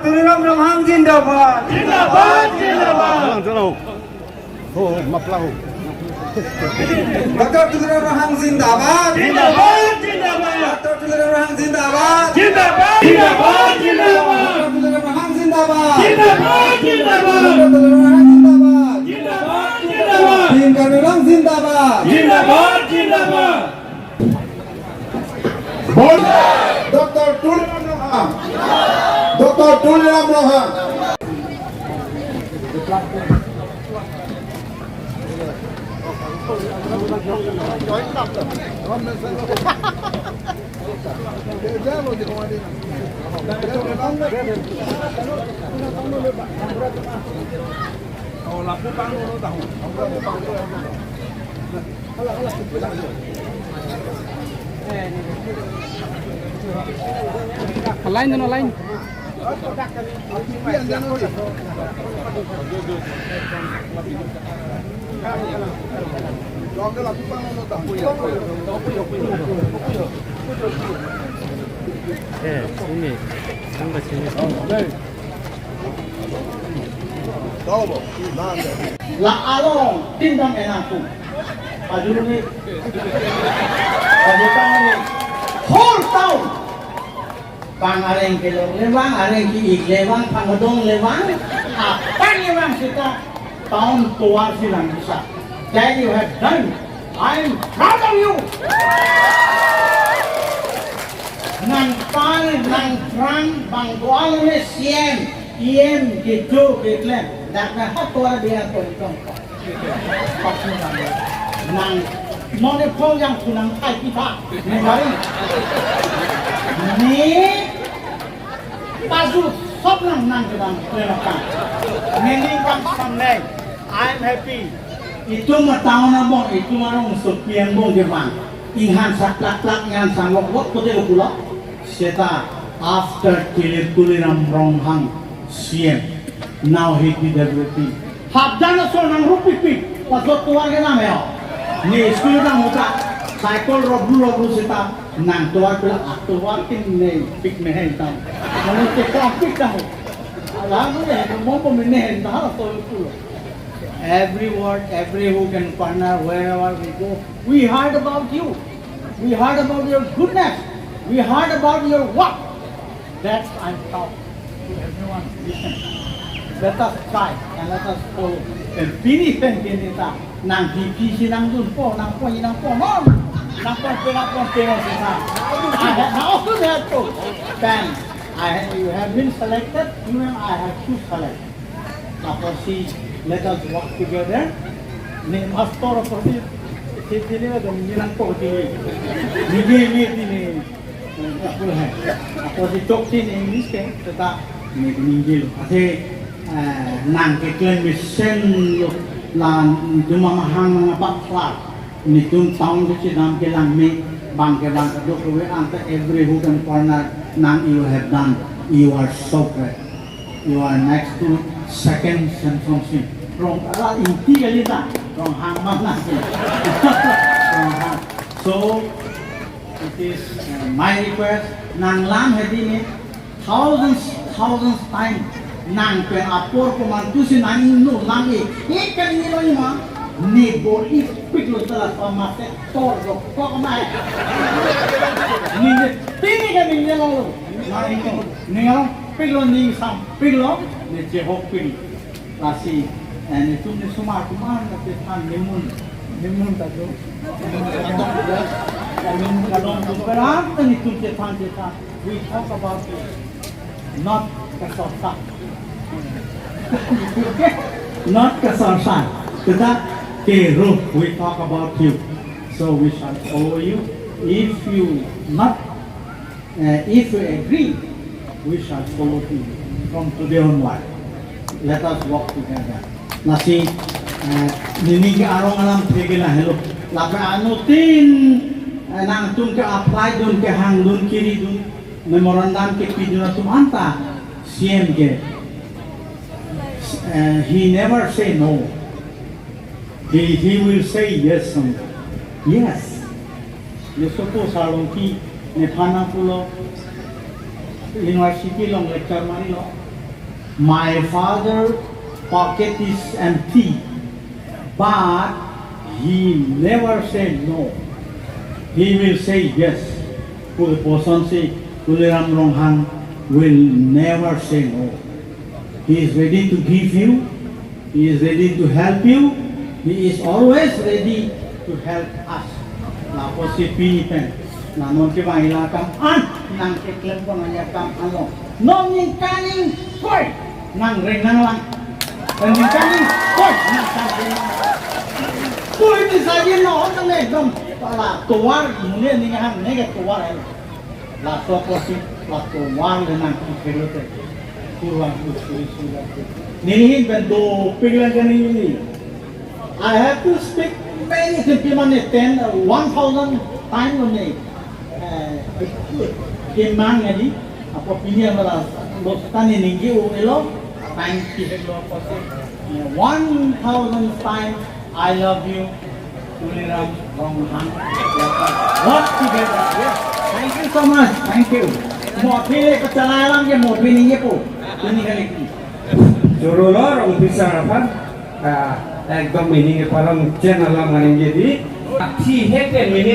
Tuliram Ramhang Zindabad. Zindabad, Zindabad. Dr. Tuliram Ramhang Zindabad. Zindabad, Zindabad. Dr. Tuliram Ramhang Zindabad. Zindabad, Zindabad, Zindabad. Dr. Tuliram Ramhang Zindabad. Zindabad, Zindabad. Dr. Tuliram Ramhang Zindabad. Zindabad, Zindabad. Team Kanulang Zindabad. Zindabad, Zindabad. Dr. Tuliram Ramhang. Dr. Tuliram Ramhang. Lain dan lain. Ini sangat sini. La along tindang enaku. Pajulu ni. Pajutang ni. Whole town. Bang areng kelong lewang, areng kiik lewang, pangodong lewang. Apa lewang kita tahun tua silang bisa. That you have done. I am proud of you. Nang pal, nang trang, bang kuang le siem, iem gitu gitu. Dak na hot tua dia tu itong. Nang mone pol yang kunang kai kita. Ni mari. Ni baju sop nang kedang lenakan. Ni bang sampai. I am happy. Itu matang na bong, itu marong supian bong di bang. Inhan saklak-klak ngan sanggok wak kote pula. Seta after Tuliram Ramhang CM. Now he did everything. Habdana so nang rupi pasot tuar ke nama ya. Ni school nang muka. Cycle roblu seta nang tuar pula tuar kin ne pik mehen tau. Mana kita pik tau. Lalu ya mau pemene dah to pula. Every word, every who can partner, wherever we go, we heard about you. We heard about your goodness. We heard about your work. That's I'm proud to everyone. Listen. Let us try and let us follow. And finish and kita nang DP sinang dun po, nang po inang po mom. Nang po penang kita. I have also that too. Then you have been selected. Even I have to select. Tapos let us work together. Ni master pergi sini ada minang po di ni apa hai. Apa si talk in English kan? Teta ni English. Ate nang keklen mission lan cuma mahang apa kelas. Ni tun tahun tu nam kelang me bang kedok we anta every who can partner nang you have done. You are so great. You are next to second Samsung from inti kali tak from hang mana so it is my request nang lam hadi ni thousands times nang pen apor pemantu si nang inu nang ikan ni lagi mah ni bor ipik lo telah pamate tor lo kok mai ni tini kan ni lalu ni ngalang pilo ni sam pilo ni jehok pil lasi and itu ni semua kuman tapi tan nemun tajo nemun kadang berat ni tu cetan we talk about it not kasarsan not kasarsan tetapi keruh we talk about you so we shall follow you if you agree we shall follow you from today onward. Let us walk together. Nasi nini ke arong alam tegela hello. Lapa anu tin nang tun ke apply dun ke hang dun kiri dun memorandum ke piduna tumanta CM ke. He never say no. He will say yes someday. Yes. Lesopo salong ki ne thana pulo university long lecture mari lo My father pocket is empty, but he never said no. He will say yes. To the person say, Tuliram Ronghan will never say no. He is ready to give you. He is ready to help you. He is always ready to help us. Na posi pinipen. Na non ke bahila kam an nang ke klem ko nanya kam ano. Non ning kaning koi nang renang lang. Dan ning kaning koi nang kaning. Koi ni saja no nang le dom. La tuar ini ning han nege tuar ai. La to posi la tuar le nang ki kelote. Kurang usuri sudah. Nini bendo piglan kani ni. I have to speak many people 10, 1,000 times only. Kemang jadi apa pilih malah lotan ini gitu elo time kita 1,000 times I love you Tuliram Ronghan what together yes thank you so much thank you mau pilih kecelakaan ke mau pilih apa ini kali ini জোরোলর officer আপার একদম meaning এ পালং channel মানে যদি ঠিক হেতে mini